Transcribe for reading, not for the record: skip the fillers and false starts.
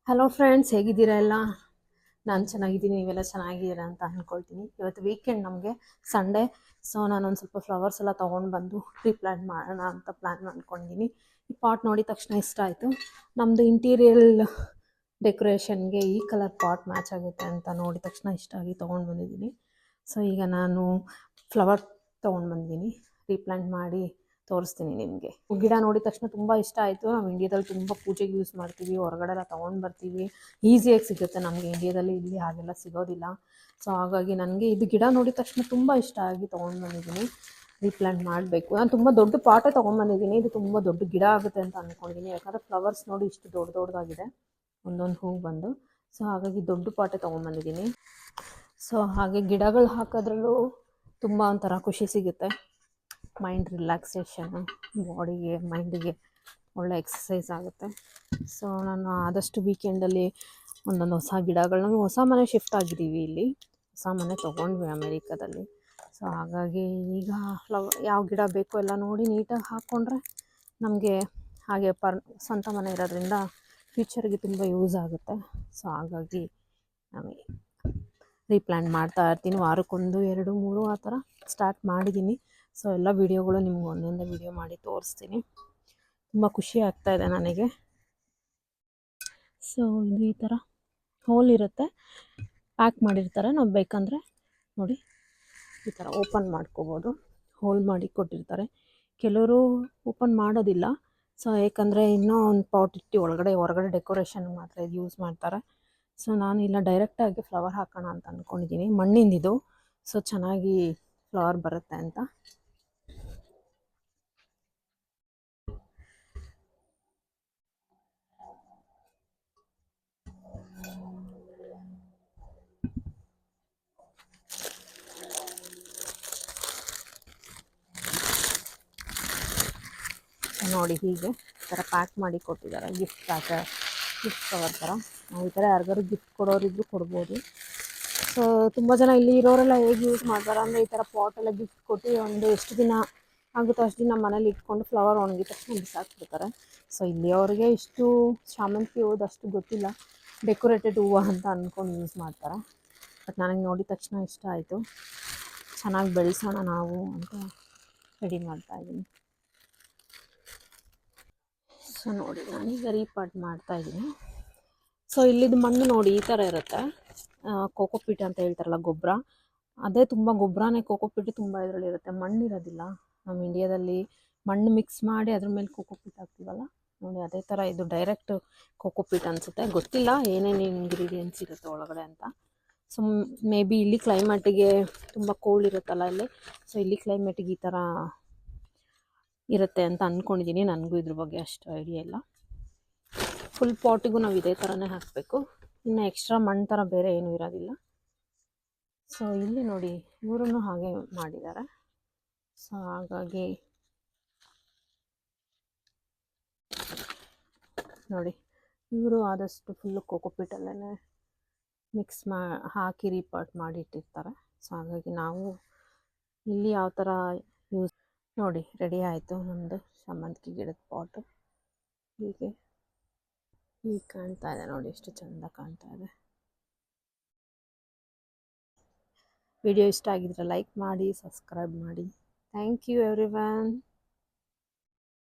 Hello friends, ಹೇಗಿದ್ದೀರಾ ಎಲ್ಲ? ನಾನು ಚೆನ್ನಾಗಿದ್ದೀನಿ, ನೀವೆಲ್ಲ ಚೆನ್ನಾಗಿದ್ದೀರಾ ಅಂತ ಅಂದ್ಕೊಳ್ತೀನಿ. ಇವತ್ತು ವೀಕೆಂಡ್, ನಮಗೆ ಸಂಡೇ. ಸೊ ನಾನೊಂದು ಸ್ವಲ್ಪ ಫ್ಲವರ್ಸ್ ಎಲ್ಲ ತೊಗೊಂಡು ಬಂದು ರೀಪ್ಲಾಂಟ್ ಮಾಡೋಣ ಅಂತ ಪ್ಲ್ಯಾನ್ ಮಾಡ್ಕೊಂಡಿದ್ದೀನಿ. ಈ ಪಾಟ್ ನೋಡಿದ ತಕ್ಷಣ ಇಷ್ಟ ಆಯಿತು. ನಮ್ಮದು ಇಂಟೀರಿಯಲ್ ಡೆಕೋರೇಷನ್ಗೆ ಈ ಕಲರ್ ಪಾಟ್ ಮ್ಯಾಚ್ ಆಗುತ್ತೆ ಅಂತ ನೋಡಿದ ತಕ್ಷಣ ಇಷ್ಟ ಆಗಿ ತೊಗೊಂಡು ಬಂದಿದ್ದೀನಿ. ಸೊ ಈಗ ನಾನು ಫ್ಲವರ್ ತೊಗೊಂಡು ಬಂದಿದ್ದೀನಿ, ರೀಪ್ಲಾಂಟ್ ಮಾಡಿ ತೋರಿಸ್ತೀನಿ ನಿಮಗೆ. ಗಿಡ ನೋಡಿದ ತಕ್ಷಣ ತುಂಬ ಇಷ್ಟ ಆಯಿತು. ನಾವು ಇಂಡಿಯಾದಲ್ಲಿ ತುಂಬ ಪೂಜೆಗೆ ಯೂಸ್ ಮಾಡ್ತೀವಿ, ಹೊರಗಡೆ ಎಲ್ಲ ತೊಗೊಂಡು ಬರ್ತೀವಿ, ಈಸಿಯಾಗಿ ಸಿಗುತ್ತೆ ನಮಗೆ. ಇಂಡಿಯಾದಲ್ಲಿ ಇಲ್ಲಿ ಹಾಗೆಲ್ಲ ಸಿಗೋದಿಲ್ಲ. ಸೊ ಹಾಗಾಗಿ ನನಗೆ ಇದು ಗಿಡ ನೋಡಿದ ತಕ್ಷಣ ತುಂಬ ಇಷ್ಟ ಆಗಿ ತೊಗೊಂಡು ಬಂದಿದ್ದೀನಿ. ರೀಪ್ಲಾಂಟ್ ಮಾಡಬೇಕು. ನಾನು ತುಂಬ ದೊಡ್ಡ ಪಾಟೇ ತೊಗೊಂಡ್ಬಂದಿದ್ದೀನಿ. ಇದು ತುಂಬ ದೊಡ್ಡ ಗಿಡ ಆಗುತ್ತೆ ಅಂತ ಅಂದ್ಕೊಂಡಿದ್ದೀನಿ, ಯಾಕಂದರೆ ಫ್ಲವರ್ಸ್ ನೋಡಿ ಇಷ್ಟು ದೊಡ್ಡದಾಗಿದೆ ಒಂದೊಂದು ಹೂವು ಬಂದು. ಸೊ ಹಾಗಾಗಿ ದೊಡ್ಡ ಪಾಟೇ ತೊಗೊಂಡ್ಬಂದಿದ್ದೀನಿ. ಸೊ ಹಾಗೆ ಗಿಡಗಳು ಹಾಕೋದ್ರಲ್ಲೂ ತುಂಬ ಒಂಥರ ಖುಷಿ ಸಿಗುತ್ತೆ. ಮೈಂಡ್ ರಿಲ್ಯಾಕ್ಸೇಷನ್ನು, ಬಾಡಿಗೆ ಮೈಂಡಿಗೆ ಒಳ್ಳೆ ಎಕ್ಸಸೈಸ್ ಆಗುತ್ತೆ. ಸೊ ನಾನು ಆದಷ್ಟು ವೀಕೆಂಡಲ್ಲಿ ಒಂದೊಂದು ಹೊಸ ಗಿಡಗಳನ್ನ, ಹೊಸ ಮನೆ ಶಿಫ್ಟ್ ಆಗಿದ್ದೀವಿ, ಇಲ್ಲಿ ಹೊಸ ಮನೆ ತೊಗೊಂಡ್ವಿ ಅಮೇರಿಕಾದಲ್ಲಿ. ಸೊ ಹಾಗಾಗಿ ಈಗ ಯಾವ ಗಿಡ ಬೇಕೋ ಎಲ್ಲ ನೋಡಿ ನೀಟಾಗಿ ಹಾಕ್ಕೊಂಡ್ರೆ ನಮಗೆ ಹಾಗೆ ಸ್ವಂತ ಮನೆ ಇರೋದ್ರಿಂದ ಫ್ಯೂಚರ್ಗೆ ತುಂಬ ಯೂಸ್ ಆಗುತ್ತೆ. ಸೊ ಹಾಗಾಗಿ ನಮಗೆ ರೀಪ್ಲಾಂಟ್ ಮಾಡ್ತಾ ಇರ್ತೀನಿ. ವಾರಕ್ಕೊಂದು 2, 3 ಆ ಥರ ಸ್ಟಾರ್ಟ್ ಮಾಡಿದ್ದೀನಿ. ಸೊ ಎಲ್ಲ ವೀಡಿಯೋಗಳು ನಿಮ್ಗೆ ಒಂದೊಂದೇ ವೀಡಿಯೋ ಮಾಡಿ ತೋರಿಸ್ತೀನಿ. ತುಂಬ ಖುಷಿ ಆಗ್ತಾಯಿದೆ ನನಗೆ. ಸೊ ಇದು ಈ ಥರ ಹೋಲ್ ಇರುತ್ತೆ, ಪ್ಯಾಕ್ ಮಾಡಿರ್ತಾರೆ. ನಾವು ಬೇಕಂದರೆ ನೋಡಿ ಈ ಥರ ಓಪನ್ ಮಾಡ್ಕೋಬೋದು. ಹೋಲ್ ಮಾಡಿ ಕೊಟ್ಟಿರ್ತಾರೆ. ಕೆಲವರು ಓಪನ್ ಮಾಡೋದಿಲ್ಲ. ಸೊ ಏಕೆಂದರೆ ಇನ್ನೂ ಒಂದು ಪಾಟ್ ಇಟ್ಟು ಹೊರಗಡೆ ಡೆಕೋರೇಷನ್ ಮಾತ್ರ ಇದು ಯೂಸ್ ಮಾಡ್ತಾರೆ. ಸೊ ನಾನು ಇಲ್ಲ ಡೈರೆಕ್ಟಾಗಿ ಫ್ಲವರ್ ಹಾಕೋಣ ಅಂತ ಅಂದ್ಕೊಂಡಿದ್ದೀನಿ. ಮಣ್ಣಿಂದಿದು, ಸೊ ಚೆನ್ನಾಗಿ ಫ್ಲವರ್ ಬರುತ್ತೆ ಅಂತ. ನೋಡಿ ಹೀಗೆ ಈ ಥರ ಪ್ಯಾಕ್ ಮಾಡಿ ಕೊಟ್ಟಿದ್ದಾರೆ. ಗಿಫ್ಟ್ ಕವರ್ ಥರ. ನಾವು ಈ ಥರ ಯಾರಿಗಾರು ಗಿಫ್ಟ್ ಕೊಡೋರಿದ್ರು ಕೊಡ್ಬೋದು. ಸೊ ತುಂಬ ಜನ ಇಲ್ಲಿ ಇರೋರೆಲ್ಲ ಹೇಗೆ ಯೂಸ್ ಮಾಡ್ತಾರೆ ಅಂದರೆ, ಈ ಥರ ಪಾಟೆಲ್ಲ ಗಿಫ್ಟ್ ಕೊಟ್ಟು ಒಂದು ಎಷ್ಟು ದಿನ ಆಗುತ್ತೋ ಅಷ್ಟು ದಿನ ಮನೇಲಿ ಇಟ್ಕೊಂಡು ಫ್ಲವರ್ ಒಣಗಿದ ತಕ್ಷಣ ಬಿಸಾಕ್ಬಿಡ್ತಾರೆ. ಸೊ ಇಲ್ಲಿಯವ್ರಿಗೆ ಇಷ್ಟು ಶಾಮಂತಿಗೆ ಹೂವು ಅಷ್ಟು ಗೊತ್ತಿಲ್ಲ, ಡೆಕೋರೇಟೆಡ್ ಹೂವು ಅಂತ ಅಂದ್ಕೊಂಡು ಯೂಸ್ ಮಾಡ್ತಾರೆ. ಬಟ್ ನನಗೆ ನೋಡಿದ ತಕ್ಷಣ ಇಷ್ಟ ಆಯಿತು. ಚೆನ್ನಾಗಿ ಬೆಳೆಸೋಣ ನಾವು ಅಂತ ರೆಡಿ ಮಾಡ್ತಾಯಿದ್ದೀನಿ. ಸೊ ನೋಡಿ ನಾನೀಗ ರೀಪಾಟ್ ಮಾಡ್ತಾಯಿದ್ದೀನಿ. ಸೊ ಇಲ್ಲಿದ್ದು ಮಣ್ಣು ನೋಡಿ ಈ ಥರ ಇರುತ್ತೆ. ಕೋಕೋಪೀಟ್ ಅಂತ ಹೇಳ್ತಾರಲ್ಲ, ಗೊಬ್ಬರ. ಅದೇ ತುಂಬ ಗೊಬ್ಬರನೇ, ಕೋಕೋಪೀಟ್ ತುಂಬ ಇದರಲ್ಲಿರುತ್ತೆ, ಮಣ್ಣು ಇರೋದಿಲ್ಲ. ನಮ್ಮ ಇಂಡಿಯಾದಲ್ಲಿ ಮಣ್ಣು ಮಿಕ್ಸ್ ಮಾಡಿ ಅದ್ರ ಮೇಲೆ ಕೋಕೋಪೀಟ್ ಹಾಕ್ತೀವಲ್ಲ, ನೋಡಿ ಅದೇ ಥರ ಇದು ಡೈರೆಕ್ಟ್ ಕೋಕೋಪೀಟ್ ಅನಿಸುತ್ತೆ. ಗೊತ್ತಿಲ್ಲ ಏನೇನು ಇಂಗ್ರೀಡಿಯೆಂಟ್ಸ್ ಇರುತ್ತೆ ಒಳಗಡೆ ಅಂತ. ಸೊ ಮೇ ಬಿ ಇಲ್ಲಿ ಕ್ಲೈಮೇಟಿಗೆ ತುಂಬ ಕೋಲ್ಡ್ ಇರುತ್ತಲ್ಲ ಇಲ್ಲಿ, ಸೊ ಇಲ್ಲಿ ಕ್ಲೈಮೇಟಿಗೆ ಈ ಥರ ಇರುತ್ತೆ ಅಂತ ಅಂದ್ಕೊಂಡಿದ್ದೀನಿ. ನನಗೂ ಇದ್ರ ಬಗ್ಗೆ ಅಷ್ಟು ಐಡಿಯಾ ಇಲ್ಲ. ಫುಲ್ ಪಾಟಿಗೂ ನಾವು ಇದೇ ಥರನೇ ಹಾಕಬೇಕು, ಇನ್ನು ಎಕ್ಸ್ಟ್ರಾ ಮಣ್ಣು ಥರ ಬೇರೆ ಏನೂ ಇರೋದಿಲ್ಲ. ಸೊ ಇಲ್ಲಿ ನೋಡಿ ಇವರು ಹಾಗೆ ಮಾಡಿದ್ದಾರೆ. ಸೊ ಹಾಗಾಗಿ ನೋಡಿ ಇವರು ಆದಷ್ಟು ಫುಲ್ಲು ಕೋಕೋಪೀಟಲ್ಲೇ ಮಿಕ್ಸ್ ಹಾಕಿ ರೀಪಾಟ್ ಮಾಡಿ ಇಟ್ಟಿರ್ತಾರೆ. ಸೊ ಹಾಗಾಗಿ ನಾವು ಇಲ್ಲಿ ಯಾವ ಥರ ಯೂಸ್ ನೋಡಿ ರೆಡಿ ಆಯಿತು ನಮ್ಮದು ಶಾಮಂತಿಗೆ ಗಿಡದ ಪಾಟು. ಹೀಗೆ ಕಾಣ್ತಾ ಇದೆ ನೋಡಿ, ಎಷ್ಟು ಚೆಂದ ಕಾಣ್ತಾ ಇದೆ. ವಿಡಿಯೋ ಇಷ್ಟ ಆಗಿದ್ರೆ ಲೈಕ್ ಮಾಡಿ, ಸಬ್ಸ್ಕ್ರೈಬ್ ಮಾಡಿ. Thank you everyone.